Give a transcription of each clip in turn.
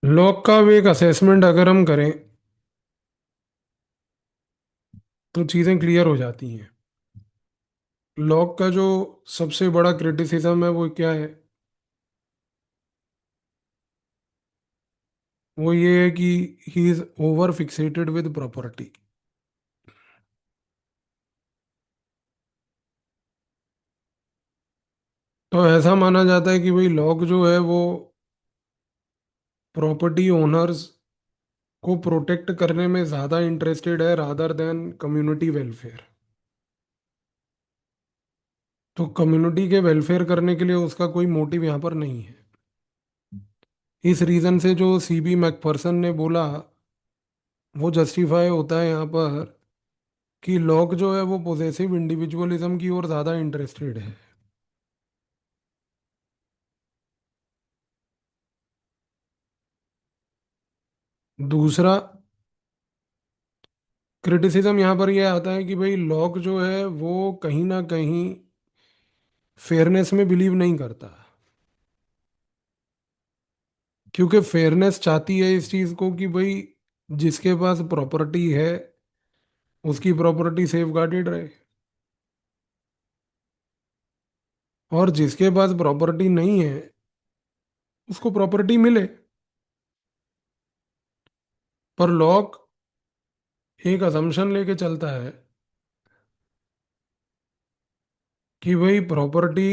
Log का भी एक असेसमेंट अगर हम करें तो चीज़ें क्लियर हो जाती हैं। लॉग का जो सबसे बड़ा क्रिटिसिज्म है वो क्या है? वो ये है कि he is over fixated with property. तो ऐसा माना जाता है कि भाई लॉग जो है वो प्रॉपर्टी ओनर्स को प्रोटेक्ट करने में ज़्यादा इंटरेस्टेड है रादर देन कम्युनिटी वेलफेयर। तो कम्युनिटी के वेलफेयर करने के लिए उसका कोई मोटिव यहाँ पर नहीं है। इस रीज़न से जो सीबी मैकफर्सन ने बोला वो जस्टिफाई होता है यहाँ पर कि लॉक जो है वो पोजेसिव इंडिविजुअलिज्म की ओर ज़्यादा इंटरेस्टेड है। दूसरा क्रिटिसिज्म यहाँ पर यह आता है कि भाई लॉक जो है वो कहीं ना कहीं फेयरनेस में बिलीव नहीं करता, क्योंकि फेयरनेस चाहती है इस चीज़ को कि भाई जिसके पास प्रॉपर्टी है उसकी प्रॉपर्टी सेफ गार्डेड रहे, और जिसके पास प्रॉपर्टी नहीं है उसको प्रॉपर्टी मिले। पर लॉक एक असम्पशन लेके चलता है कि भाई प्रॉपर्टी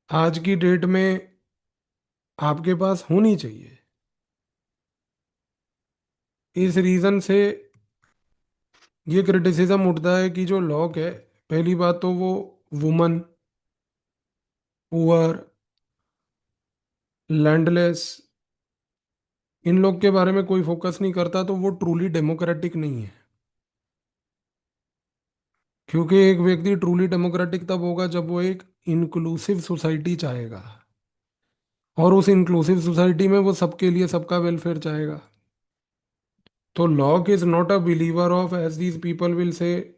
आज की डेट में आपके पास होनी चाहिए। इस रीजन से ये क्रिटिसिज्म उठता है कि जो लॉक है, पहली बात तो वो वुमन, पुअर, लैंडलेस, इन लोग के बारे में कोई फोकस नहीं करता, तो वो ट्रूली डेमोक्रेटिक नहीं है। क्योंकि एक व्यक्ति ट्रूली डेमोक्रेटिक तब होगा जब वो एक इंक्लूसिव सोसाइटी चाहेगा, और उस इंक्लूसिव सोसाइटी में वो सबके लिए सबका वेलफेयर चाहेगा। तो Locke is not a believer of, as these people will say,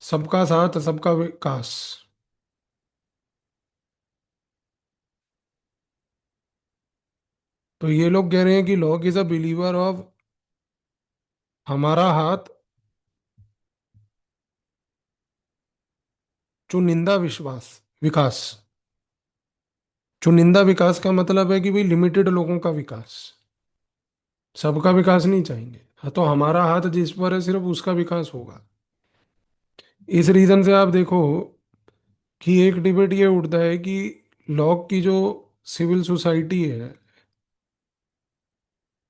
सबका साथ सबका विकास। तो ये लोग कह रहे हैं कि Locke is a believer of हमारा हाथ चुनिंदा विश्वास विकास। चुनिंदा विकास का मतलब है कि भाई लिमिटेड लोगों का विकास, सबका विकास नहीं चाहेंगे। हाँ, तो हमारा हाथ जिस पर है सिर्फ उसका विकास होगा। इस रीजन से आप देखो कि एक डिबेट ये उठता है कि लॉक की जो सिविल सोसाइटी है,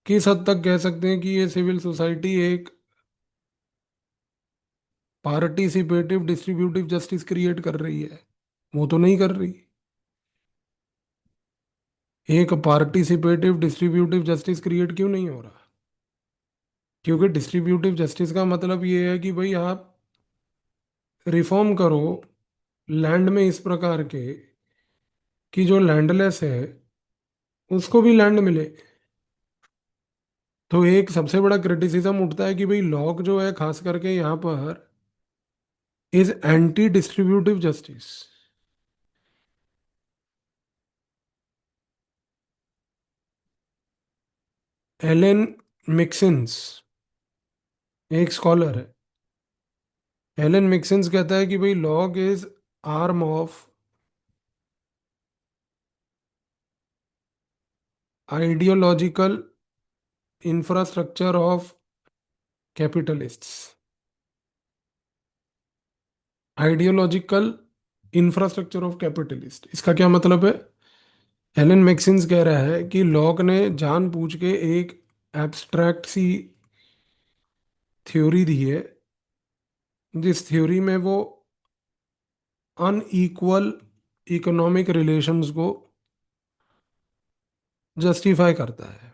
किस हद तक कह सकते हैं कि ये सिविल सोसाइटी एक पार्टिसिपेटिव डिस्ट्रीब्यूटिव जस्टिस क्रिएट कर रही है? वो तो नहीं कर रही। एक पार्टिसिपेटिव डिस्ट्रीब्यूटिव जस्टिस क्रिएट क्यों नहीं हो रहा? क्योंकि डिस्ट्रीब्यूटिव जस्टिस का मतलब ये है कि भाई आप रिफॉर्म करो लैंड में इस प्रकार के कि जो लैंडलेस है उसको भी लैंड मिले। तो एक सबसे बड़ा क्रिटिसिज्म उठता है कि भाई लॉक जो है खास करके यहाँ पर is anti distributive justice. Ellen Meiksins एक स्कॉलर है। एलन मिक्सिंस कहता है कि भाई Locke is arm of ideological infrastructure of capitalists. Ideological infrastructure of capitalist, इसका क्या मतलब है? एलन मैक्सिन्स कह रहा है कि लॉक ने जानबूझ के एक एब्स्ट्रैक्ट सी थ्योरी दी है, जिस थ्योरी में वो अनइक्वल इकोनॉमिक रिलेशंस को जस्टिफाई करता है।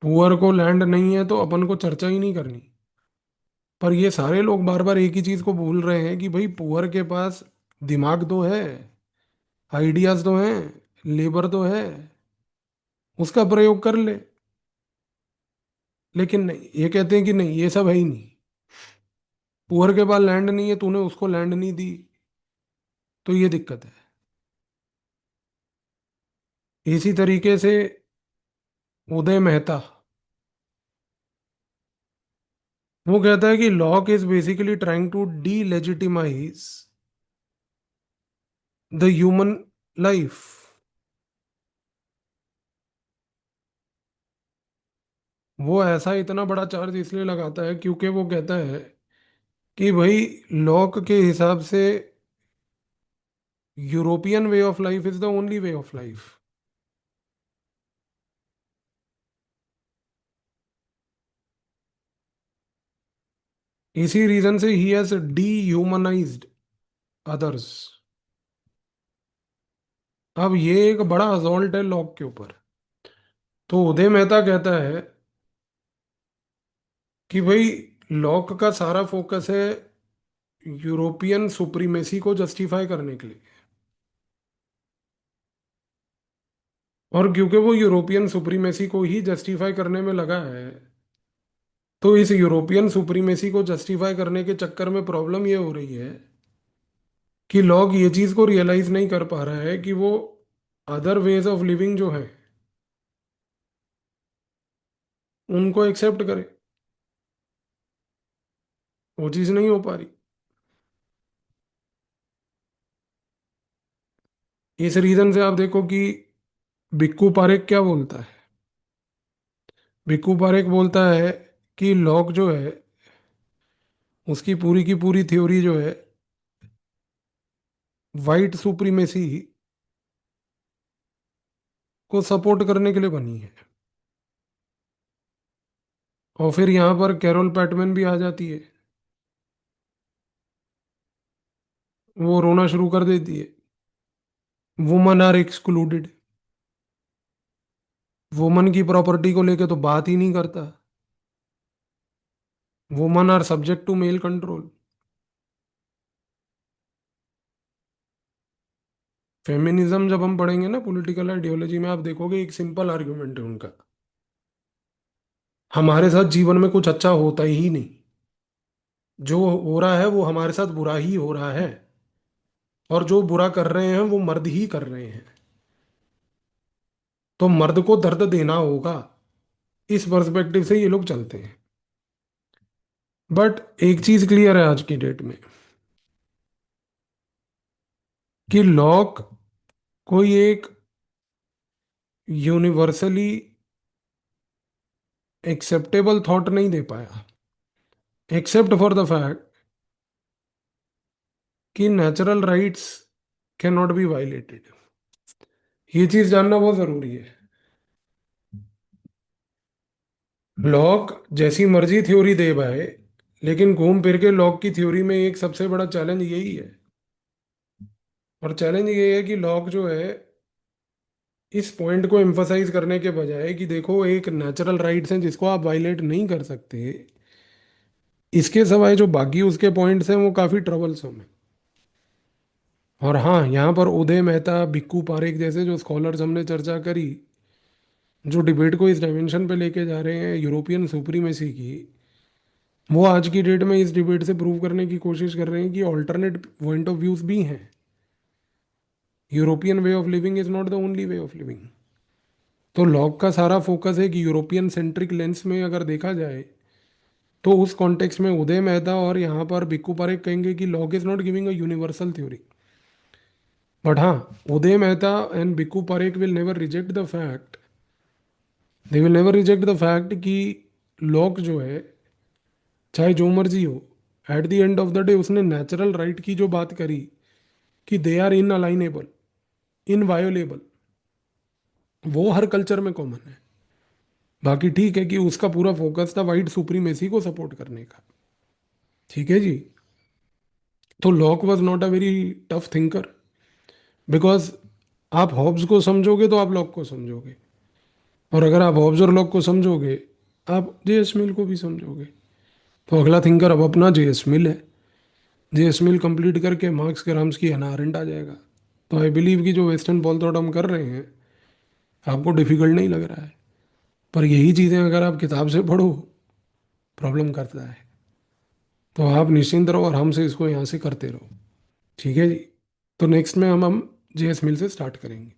पुअर को लैंड नहीं है तो अपन को चर्चा ही नहीं करनी। पर ये सारे लोग बार बार एक ही चीज को भूल रहे हैं कि भाई पुअर के पास दिमाग तो है, आइडियाज तो हैं, लेबर तो है, उसका प्रयोग कर ले। लेकिन नहीं, ये कहते हैं कि नहीं, ये सब है ही नहीं। पुअर के पास लैंड नहीं है, तूने उसको लैंड नहीं दी, तो ये दिक्कत है। इसी तरीके से उदय मेहता, वो कहता है कि Locke is basically trying to delegitimize the human life. वो ऐसा इतना बड़ा चार्ज इसलिए लगाता है क्योंकि वो कहता है कि भाई लॉक के हिसाब से European way of life is the only way of life. इसी रीजन से he has D humanised others. अब ये एक बड़ा असॉल्ट है लॉक के ऊपर। तो उदय मेहता कहता है कि भाई लॉक का सारा फोकस है यूरोपियन सुप्रीमेसी को जस्टिफाई करने के लिए। और क्योंकि वो यूरोपियन सुप्रीमेसी को ही जस्टिफाई करने में लगा है, तो इस यूरोपियन सुप्रीमेसी को जस्टिफाई करने के चक्कर में प्रॉब्लम ये हो रही है कि लोग ये चीज को रियलाइज नहीं कर पा रहा है कि वो अदर वेज ऑफ लिविंग जो है उनको एक्सेप्ट करे। वो चीज नहीं हो पा रही। इस रीजन से आप देखो कि बिक्कू पारेख क्या बोलता है। बिक्कू पारेख बोलता है कि लॉक जो है उसकी पूरी की पूरी थ्योरी जो है वाइट सुप्रीमेसी को सपोर्ट करने के लिए बनी है। और फिर यहाँ पर कैरोल पैटमैन भी आ जाती है। वो रोना शुरू कर देती है। Woman are excluded. वुमन की प्रॉपर्टी को लेके तो बात ही नहीं करता। Woman are subject to male control. Feminism जब हम पढ़ेंगे ना पॉलिटिकल आइडियोलॉजी में, आप देखोगे एक सिंपल आर्गुमेंट है उनका, हमारे साथ जीवन में कुछ अच्छा होता ही नहीं, जो हो रहा है वो हमारे साथ बुरा ही हो रहा है, और जो बुरा कर रहे हैं वो मर्द ही कर रहे हैं, तो मर्द को दर्द देना होगा। इस पर्सपेक्टिव से ये लोग चलते हैं। बट एक चीज क्लियर है आज की डेट में कि लॉक कोई एक यूनिवर्सली एक्सेप्टेबल थॉट नहीं दे पाया, एक्सेप्ट फॉर द फैक्ट कि natural rights can not be violated. ये चीज जानना बहुत जरूरी है। लॉक जैसी मर्जी थ्योरी दे भाई, लेकिन घूम फिर के लॉक की थ्योरी में एक सबसे बड़ा चैलेंज यही है। और चैलेंज ये है कि लॉक जो है इस पॉइंट को एम्फसाइज करने के बजाय कि देखो एक नेचुरल राइट्स हैं जिसको आप वायलेट नहीं कर सकते, इसके सिवाय जो बाकी उसके पॉइंट्स हैं वो काफी ट्रबलसम है। और हाँ, यहाँ पर उदय मेहता, बिक्कू पारेख जैसे जो स्कॉलर्स हमने चर्चा करी, जो डिबेट को इस डायमेंशन पे लेके जा रहे हैं यूरोपियन सुप्रीमेसी की, वो आज की डेट में इस डिबेट से प्रूव करने की कोशिश कर रहे हैं कि ऑल्टरनेट पॉइंट ऑफ व्यूज भी हैं। European way of living is not the only way of living. तो लॉक का सारा फोकस है कि यूरोपियन सेंट्रिक लेंस में अगर देखा जाए, तो उस कॉन्टेक्स्ट में उदय मेहता और यहाँ पर बिक्कू पारेख कहेंगे कि Locke is not giving a universal theory. But हाँ, Uday Mehta and Bhikhu Parekh will never reject the fact, they will never reject the fact कि लॉक जो है चाहे जो मर्जी हो, at the end of the day उसने नेचुरल राइट की जो बात करी कि दे आर इन अलाइनेबल, इनवायोलेबल, वो हर कल्चर में कॉमन है। बाकी ठीक है कि उसका पूरा फोकस था वाइट सुप्रीमेसी को सपोर्ट करने का। ठीक है जी। तो lock was not a very tough thinker, because आप हॉब्स को समझोगे तो आप लॉक को समझोगे, और अगर आप हॉब्स और लॉक को समझोगे आप जेएस मिल को भी समझोगे। तो अगला थिंकर अब अपना जेएस मिल है। जेएस मिल कंप्लीट करके मार्क्स ग्राम्स की हना अरेंट आ जाएगा। तो आई बिलीव कि जो वेस्टर्न पॉल थॉट हम कर रहे हैं आपको डिफिकल्ट नहीं लग रहा है, पर यही चीज़ें अगर आप किताब से पढ़ो प्रॉब्लम करता है। तो आप निश्चिंत रहो और हमसे इसको यहाँ से करते रहो। ठीक है जी। तो नेक्स्ट में हम जेएस मिल से स्टार्ट करेंगे।